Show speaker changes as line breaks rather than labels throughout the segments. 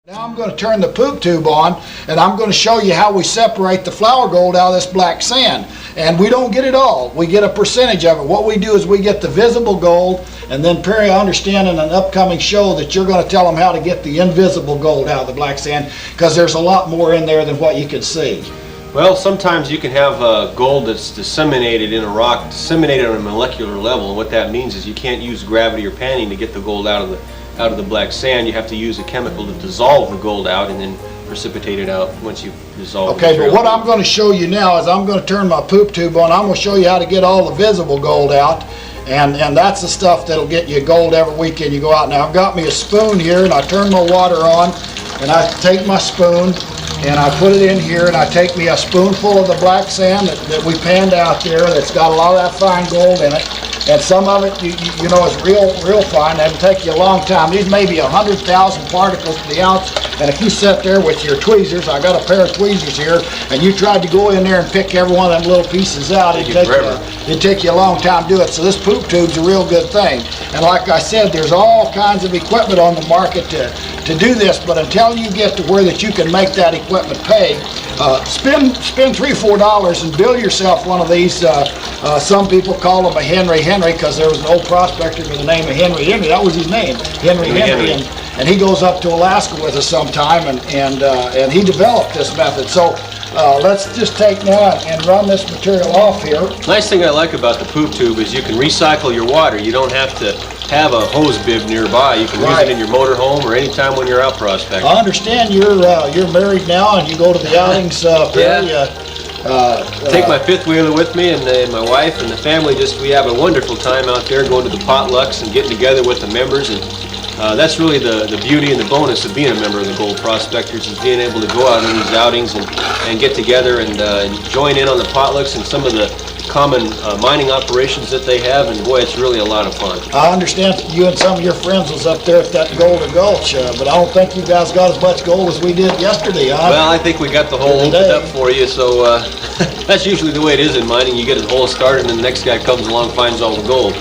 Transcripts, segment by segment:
Now I'm going to turn the poop tube on, and I'm going to show you how we separate the flour gold out of this black sand. And we don't get it all. We get a percentage of it. What we do is we get the visible gold, and then Perry, I understand in an upcoming show that you're going to tell them how to get the invisible gold out of the black sand, because there's a lot more in there than what you can see.
Well, sometimes you can have gold that's disseminated in a rock, disseminated on a molecular level, and what that means is you can't use gravity or panning to get the gold out of the black sand. You have to use a chemical to dissolve the gold out and then precipitate it out once you dissolve the material.
But what I'm going to show you now is I'm going to turn my poop tube on. I'm going to show you how to get all the visible gold out, and that's the stuff that'll get you gold every weekend you go out. Now I've got me a spoon here, and I turn my water on, and I take my spoon and I put it in here, and I take me a spoonful of the black sand that we panned out there that's got a lot of that fine gold in it. And some of it, you know, is real fine. That'll take you a long time. These may be 100,000 particles to the ounce. And if you sit there with your tweezers, I got a pair of tweezers here, and you tried to go in there and pick every one of them little pieces out, it'd take you a long time to do it. So this poop tube's a real good thing. And like I said, there's all kinds of equipment on the market to do this, but until you get to where that you can make that equipment pay, spend $3 or $4 and build yourself one of these. Some people call them a Henry because there was an old prospector by the name of Henry. That was his name, Henry. And he goes up to Alaska with us sometime, and he developed this method. So let's just take now and run this material off here.
Nice thing I like about the poop tube is you can recycle your water. You don't have to have a hose bib nearby. You can use it in your motor home or anytime when you're out prospecting.
I understand you're married now and you go to the outings.
Take my fifth wheeler with me, and my wife and the family. We have a wonderful time out there, going to the potlucks and getting together with the members. And that's really the beauty and the bonus of being a member of the Gold Prospectors, is being able to go out on these outings and get together and join in on the potlucks and some of the common mining operations that they have, and boy, it's really a lot of fun.
I understand that you and some of your friends was up there at that Golden Gulch, but I don't think you guys got as much gold as we did yesterday, huh?
Well, I think we got the hole opened up for you, so that's usually the way it is in mining. You get a hole started, and the next guy comes along and finds all the gold.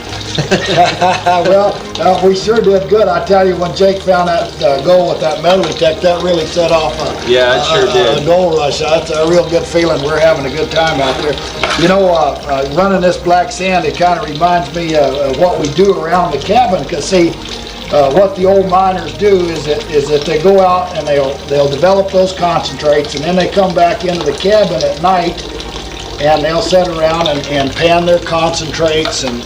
Well, we sure did good. I tell you, when Jake found that gold with that metal detector, that really set off a gold rush. That's a real good feeling. We're having a good time out there. You know, running this black sand, it kind of reminds me of what we do around the cabin, because see, what the old miners do is that they go out and they'll develop those concentrates, and then they come back into the cabin at night, and they'll sit around and pan their concentrates, and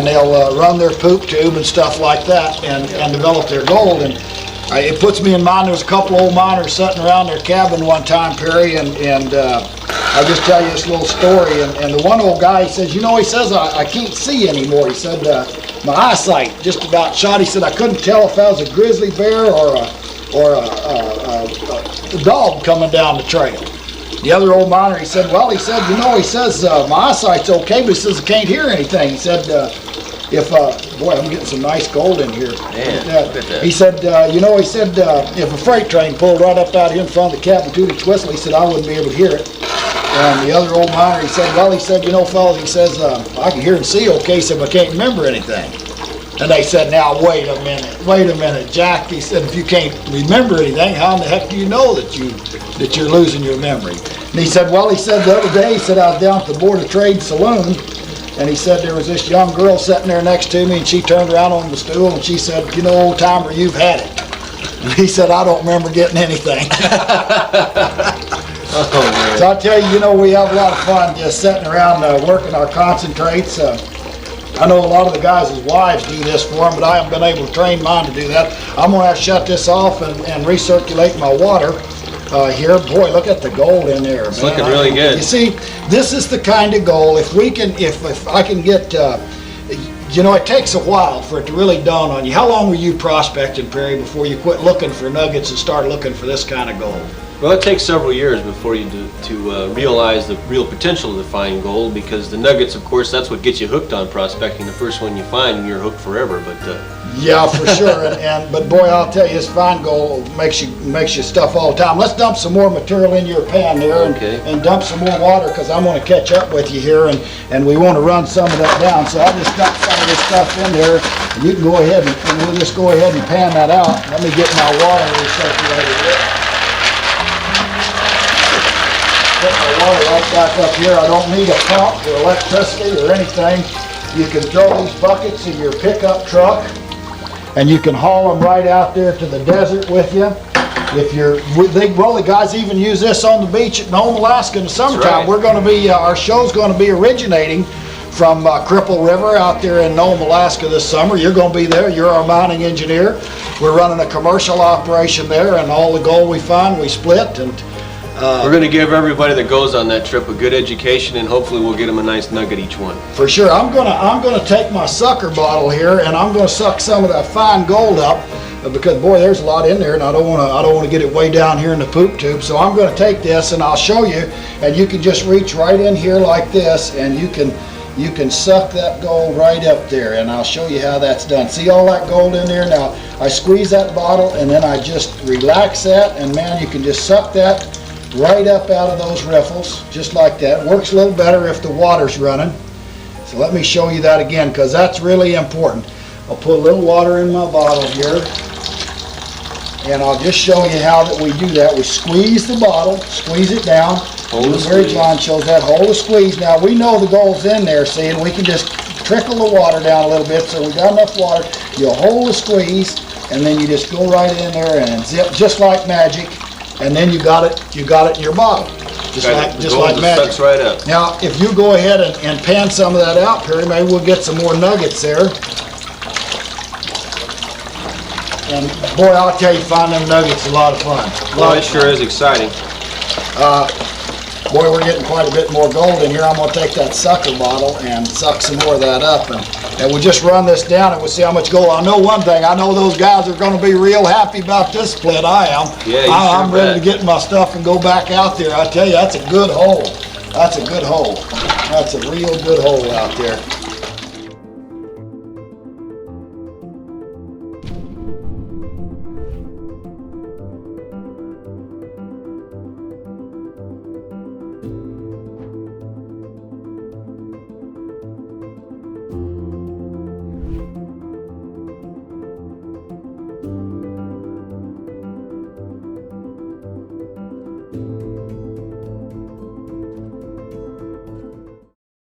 they'll run their poop tube and stuff like that, and develop their gold. And it puts me in mind, there was a couple old miners sitting around their cabin one time, Perry, and I'll just tell you this little story. And the one old guy, he says, I can't see anymore. He said, my eyesight just about shot. He said, I couldn't tell if that was a grizzly bear or a dog coming down the trail. The other old miner, he said, my eyesight's okay, but he says I can't hear anything. He said, boy, I'm getting some nice gold in here. He said, if a freight train pulled right up out here in front of the cabin tooted whistle, he said, I wouldn't be able to hear it. And the other old miner, he said, fellas, he says, I can hear and see okay, so I can't remember anything. And they said, now wait a minute, Jack. He said, if you can't remember anything, how in the heck do you know that you're losing your memory? And he said, the other day, he said, I was down at the Board of Trade saloon, and he said there was this young girl sitting there next to me, and she turned around on the stool and she said, old timer, you've had it. And he said, I don't remember getting anything.
Oh,
so I tell you, we have a lot of fun just sitting around working our concentrates. I know a lot of the guys' wives do this for them, but I haven't been able to train mine to do that. I'm going to have to shut this off and recirculate my water here. Boy, look at the gold in there,
it's looking really good.
You see, this is the kind of gold, if I can get, it takes a while for it to really dawn on you. How long were you prospecting, Perry, before you quit looking for nuggets and started looking for this kind of gold?
Well, it takes several years before you realize the real potential of the fine gold, because the nuggets, of course, that's what gets you hooked on prospecting. The first one you find, and you're hooked forever. But
yeah, for sure. But boy, I'll tell you, this fine gold makes you stuff all the time. Let's dump some more material in your pan there, and dump some more water, because I'm going to catch up with you here, and we want to run some of that down. So I'll just dump some of this stuff in there, and you can go ahead and we'll just go ahead and pan that out. Let me get my water recirculated here. Put my water right back up here. I don't need a pump or electricity or anything. You can throw these buckets in your pickup truck, and you can haul them right out there to the desert with you. The guys even use this on the beach at Nome, Alaska in the summertime.
Right.
We're going to be, our show's going to be originating from Cripple River out there in Nome, Alaska this summer. You're going to be there. You're our mining engineer. We're running a commercial operation there, and all the gold we find, we split. And
we're going to give everybody that goes on that trip a good education, and hopefully we'll get them a nice nugget each one.
For sure. I'm gonna take my sucker bottle here, and I'm gonna suck some of that fine gold up, because boy, there's a lot in there, and I don't want to get it way down here in the poop tube. So I'm going to take this, and I'll show you, and you can just reach right in here like this, and you can suck that gold right up there, and I'll show you how that's done. See all that gold in there? Now I squeeze that bottle, and then I just relax that, and man, you can just suck that right up out of those riffles, just like that. Works a little better if the water's running. So let me show you that again, because that's really important. I'll put a little water in my bottle here, and I'll just show you how that we do that. We squeeze the bottle, squeeze it down. Where John shows that, hold the squeeze. Now we know the gold's in there, see, and we can just trickle the water down a little bit, so we got enough water. You'll hold the squeeze, and then you just go right in there and zip, just like magic. And then you got it in your bottle, just like magic.
Sucks right up.
Now, if you go ahead and pan some of that out, Perry, maybe we'll get some more nuggets there. And boy, I'll tell you, finding them nuggets is a lot of fun.
Well, it sure is exciting.
Boy, we're getting quite a bit more gold in here. I'm going to take that sucker bottle and suck some more of that up, and we'll just run this down, and we'll see how much gold. I know one thing. I know those guys are going to be real happy about this split. I am.
Yeah,
I'm ready to get my stuff and go back out there. I tell you, that's a good hole. That's a good hole. That's a real good hole out there.